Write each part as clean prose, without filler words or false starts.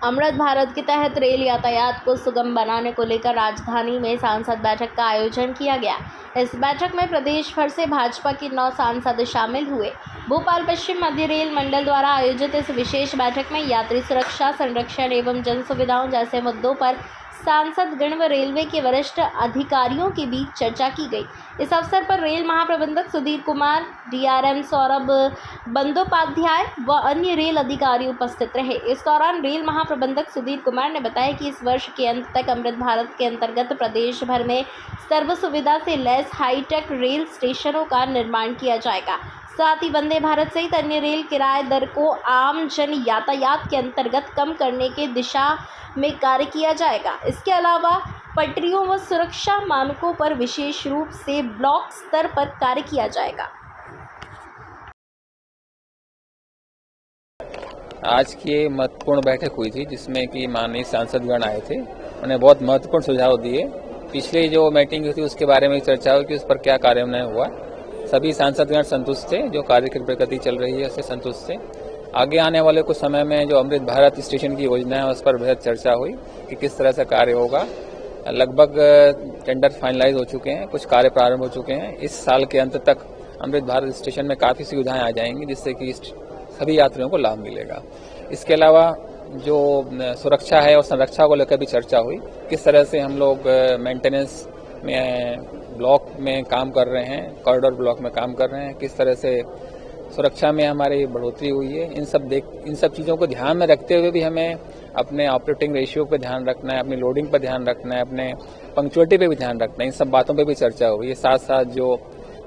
अमृत भारत के तहत रेल यातायात को सुगम बनाने को लेकर राजधानी में सांसद बैठक का आयोजन किया गया। इस बैठक में प्रदेश भर से भाजपा के 9 सांसद शामिल हुए। भोपाल पश्चिम मध्य रेल मंडल द्वारा आयोजित इस विशेष बैठक में यात्री सुरक्षा, संरक्षण एवं जन सुविधाओं जैसे मुद्दों पर सांसद गण व रेलवे के वरिष्ठ अधिकारियों के बीच चर्चा की गई। इस अवसर पर रेल महाप्रबंधक सुधीर कुमार, डीआरएम सौरभ बंदोपाध्याय व अन्य रेल अधिकारी उपस्थित रहे। इस दौरान रेल महाप्रबंधक सुधीर कुमार ने बताया कि इस वर्ष के अंत तक अमृत भारत के अंतर्गत प्रदेश भर में सर्व सुविधा से लैस हाईटेक रेल स्टेशनों का निर्माण किया जाएगा। साथ ही वंदे भारत सहित अन्य रेल किराए दर को आम जन यातायात के अंतर्गत कम करने के दिशा में कार्य किया जाएगा। इसके अलावा पटरियों व सुरक्षा मानकों पर विशेष रूप से ब्लॉक स्तर पर कार्य किया जाएगा। आज की महत्वपूर्ण बैठक हुई थी जिसमें कि माननीय सांसदगण आए थे। उन्हें बहुत महत्वपूर्ण सुझाव दिए। पिछली जो मीटिंग हुई थी उसके बारे में चर्चा हुई कि उस पर क्या कार्यान्वयन हुआ। सभी सांसदगण संतुष्ट थे, जो कार्य की प्रगति चल रही है उससे संतुष्ट थे। आगे आने वाले कुछ समय में जो अमृत भारत स्टेशन की योजना है उस पर बेहद चर्चा हुई कि किस तरह से कार्य होगा। लगभग टेंडर फाइनलाइज हो चुके हैं, कुछ कार्य प्रारंभ हो चुके हैं। इस साल के अंत तक अमृत भारत स्टेशन में काफ़ी सुविधाएं आ जाएंगी जिससे कि सभी यात्रियों को लाभ मिलेगा। इसके अलावा जो सुरक्षा है और संरक्षा को लेकर भी चर्चा हुई, किस तरह से हम लोग मेंटेनेंस में ब्लॉक में काम कर रहे हैं, कॉरिडोर ब्लॉक में काम कर रहे हैं, किस तरह से सुरक्षा में हमारी बढ़ोतरी हुई है। इन सब चीज़ों को ध्यान में रखते हुए भी हमें अपने ऑपरेटिंग रेशियो पर ध्यान रखना है, अपनी लोडिंग पर ध्यान रखना है, अपने पंक्चुअलिटी पे भी ध्यान रखना है। इन सब बातों पे भी चर्चा हुई है। साथ साथ जो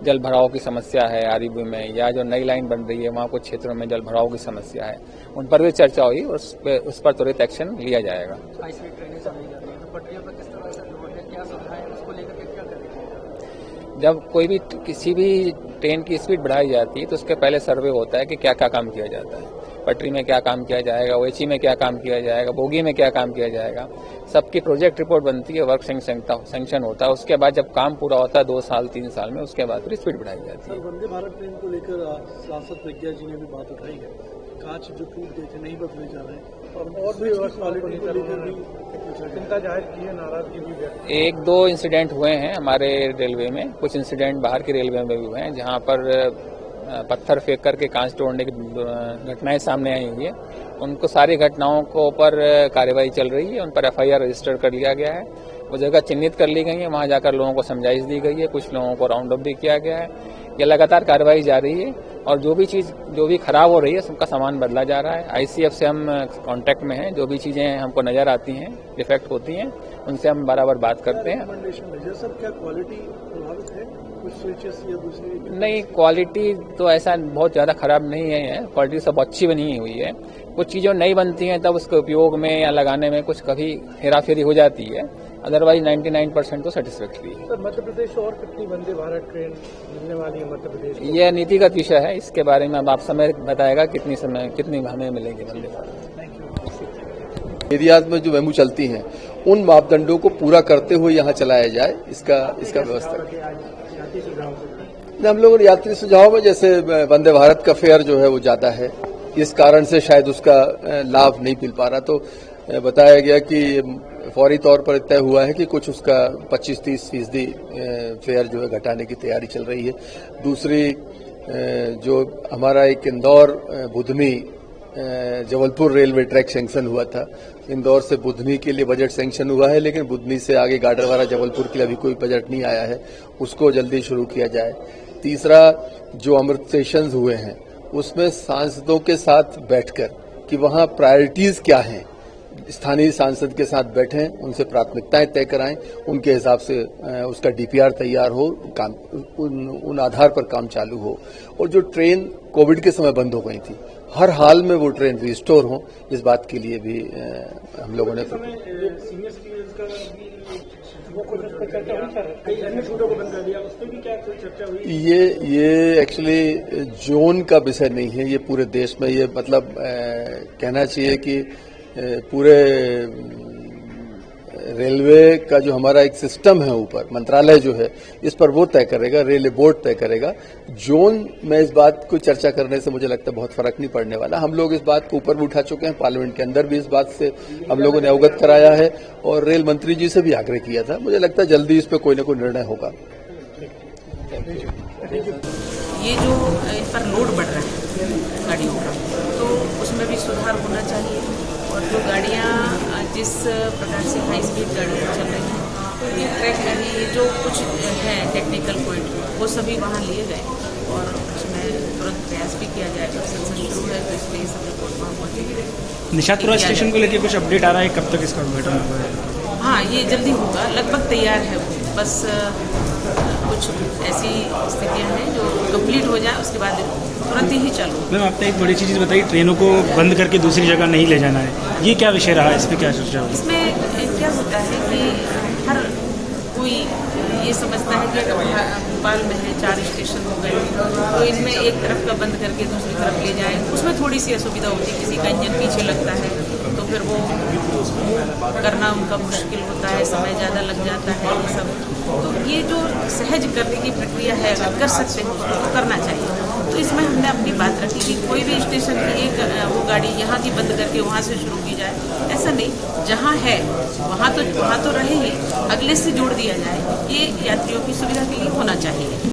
जल भराव की समस्या है आरईबी में, या जो नई लाइन बन रही है वहाँ कुछ क्षेत्रों में जल भराव की समस्या है, उन पर भी चर्चा हुई और उस पर त्वरित एक्शन लिया जाएगा। जब कोई भी किसी भी ट्रेन की स्पीड बढ़ाई जाती है तो उसके पहले सर्वे होता है कि क्या क्या काम किया जाता है। पटरी में क्या काम किया जाएगा, ओएचई में क्या काम किया जाएगा, बोगी में क्या काम किया जाएगा। सबकी प्रोजेक्ट रिपोर्ट बनती है, वर्क सैंक्शन होता है। उसके बाद जब काम पूरा होता है 2 साल 3 साल में, उसके बाद फिर स्पीड बढ़ाई जाती है। वंदे भारत ट्रेन को लेकर सांसद प्रज्ञा जी ने भी बात उठाई है। कांच जो टूट गए थे नहीं बदले जा रहे हैं और भी क्वालिटी को लेकर भी चिंता जाहिर की है, नाराजगी भी व्यक्त। 1-2 इंसिडेंट हुए हैं हमारे रेलवे में, कुछ इंसिडेंट बाहर की रेलवे में भी हुए हैं जहां पर पत्थर फेंक करके कांच तोड़ने की घटनाएं सामने आई हुई है। उनको सारी घटनाओं को ऊपर कार्रवाई चल रही है, उन पर एफआईआर रजिस्टर कर लिया गया है। वो जगह चिन्हित कर ली गई है, वहां जाकर लोगों को समझाइश दी गई है, कुछ लोगों को राउंड अप भी किया गया है। ये लगातार कार्रवाई जारी है और जो भी खराब हो रही है उसका सामान बदला जा रहा है। आईसीएफ से हम कांटेक्ट में हैं, जो भी चीजें हमको नजर आती हैं, डिफेक्ट होती हैं, उनसे हम बराबर बात करते हैं। क्या क्वालिटी प्रभावित है? कुछ स्विचेस या दूसरी नहीं, क्वालिटी तो ऐसा बहुत ज्यादा खराब नहीं है, क्वालिटी सब अच्छी बनी हुई है। कुछ चीजें नई बनती हैं तब उसके उपयोग में या लगाने में कुछ कभी हेराफेरी हो जाती है, अदरवाइज 99% तो सेटिस्फैक्टरी है। सर, मध्य प्रदेश और कितनी वंदे भारत ट्रेन मिलने वाली है मध्य प्रदेश? यह नीतिगत विषय है, इसके बारे में अब आप समय बताएगा कितनी हमें मिलेगी वंदे भारत। एरियाज में जो मेमू चलती हैं उन मापदंडों को पूरा करते हुए यहाँ चलाया जाए, इसका व्यवस्था। हम लोग यात्री सुझाव में जैसे वंदे भारत का फेयर जो है वो ज्यादा है, इस कारण से शायद उसका लाभ नहीं मिल पा रहा। तो बताया गया कि फौरी तौर पर तय हुआ है कि कुछ उसका 25-30% फेयर जो है घटाने की तैयारी चल रही है। दूसरी जो हमारा एक Indore Budhni Jabalpur railway track sanction हुआ था, इंदौर से बुधनी के लिए बजट सैंक्शन हुआ है, लेकिन बुधनी से आगे गाडरवारा जबलपुर के लिए अभी कोई बजट नहीं आया है, उसको जल्दी शुरू किया जाए। तीसरा, जो अमृत स्टेशन हुए हैं उसमें सांसदों के साथ बैठकर कि वहां प्रायोरिटीज क्या हैं, स्थानीय सांसद के साथ बैठें, उनसे प्राथमिकताएं तय कराएं, उनके हिसाब से उसका डीपीआर तैयार हो, काम उन आधार पर काम चालू हो। और जो ट्रेन कोविड के समय बंद हो गई थी, हर हाल में वो ट्रेन रिस्टोर हो, इस बात के लिए भी हम लोगों ने ये एक्चुअली जोन का विषय नहीं है, ये पूरे देश में ये मतलब कहना चाहिए कि पूरे रेलवे का जो हमारा एक सिस्टम है ऊपर मंत्रालय जो है इस पर वो तय करेगा, रेलवे बोर्ड तय करेगा। जोन में इस बात को चर्चा करने से मुझे लगता है बहुत फर्क नहीं पड़ने वाला। हम लोग इस बात को ऊपर भी उठा चुके हैं, पार्लियामेंट के अंदर भी इस बात से हम लोगों ने अवगत कराया है और रेल मंत्री जी से भी आग्रह किया था। मुझे लगता है जल्दी इस पर कोई न कोई निर्णय होगा। ये जो इन पर लोड बढ़ रहा है गाड़ियों का, तो उसमें भी सुधार होना चाहिए। और जो गाड़ियाँ जिस प्रकार से हाई स्पीड गाड़ियाँ चल रही हैं, ये ट्रैक गाड़ी जो कुछ है टेक्निकल पॉइंट वो सभी वहाँ लिए गए और उसमें तुरंत प्रयास भी किया जाएगा। सेंसस शुरू है तो इसलिए सब रिपोर्ट वहाँ पहुँचेगी। निशातपुरा स्टेशन को लेकर कुछ अपडेट आ रहा है, कब तक इसका उद्घाटन होगा? हाँ, ये जल्दी होगा, लगभग तैयार है वो, बस कुछ ऐसी स्थितियां हैं जो कंप्लीट हो जाए उसके बाद तुरंत ही चालू। मैम, आपने एक बड़ी चीज़ बताई, ट्रेनों को बंद करके दूसरी जगह नहीं ले जाना है, ये क्या विषय रहा है? इस पर क्या चर्चा हुई? इसमें क्या होता है कि हर कोई ये समझता है कि भोपाल में है 4 स्टेशन हो गए तो इनमें एक तरफ का बंद करके दूसरी तरफ ले जाए, उसमें थोड़ी सी असुविधा होती है। किसी का इंजन पीछे लगता है तो फिर वो करना उनका मुश्किल होता है, समय ज़्यादा लग जाता है ये सब। तो ये जो सहज करने की प्रक्रिया है, अगर कर सकते हैं उसको तो करना चाहिए। तो इसमें हमने अपनी बात रखी कि कोई भी स्टेशन की एक वो गाड़ी यहाँ की बंद करके वहाँ से शुरू की जाए, ऐसा नहीं, जहाँ है वहाँ तो रहे ही, अगले से जोड़ दिया जाए। ये यात्रियों की सुविधा के लिए होना चाहिए।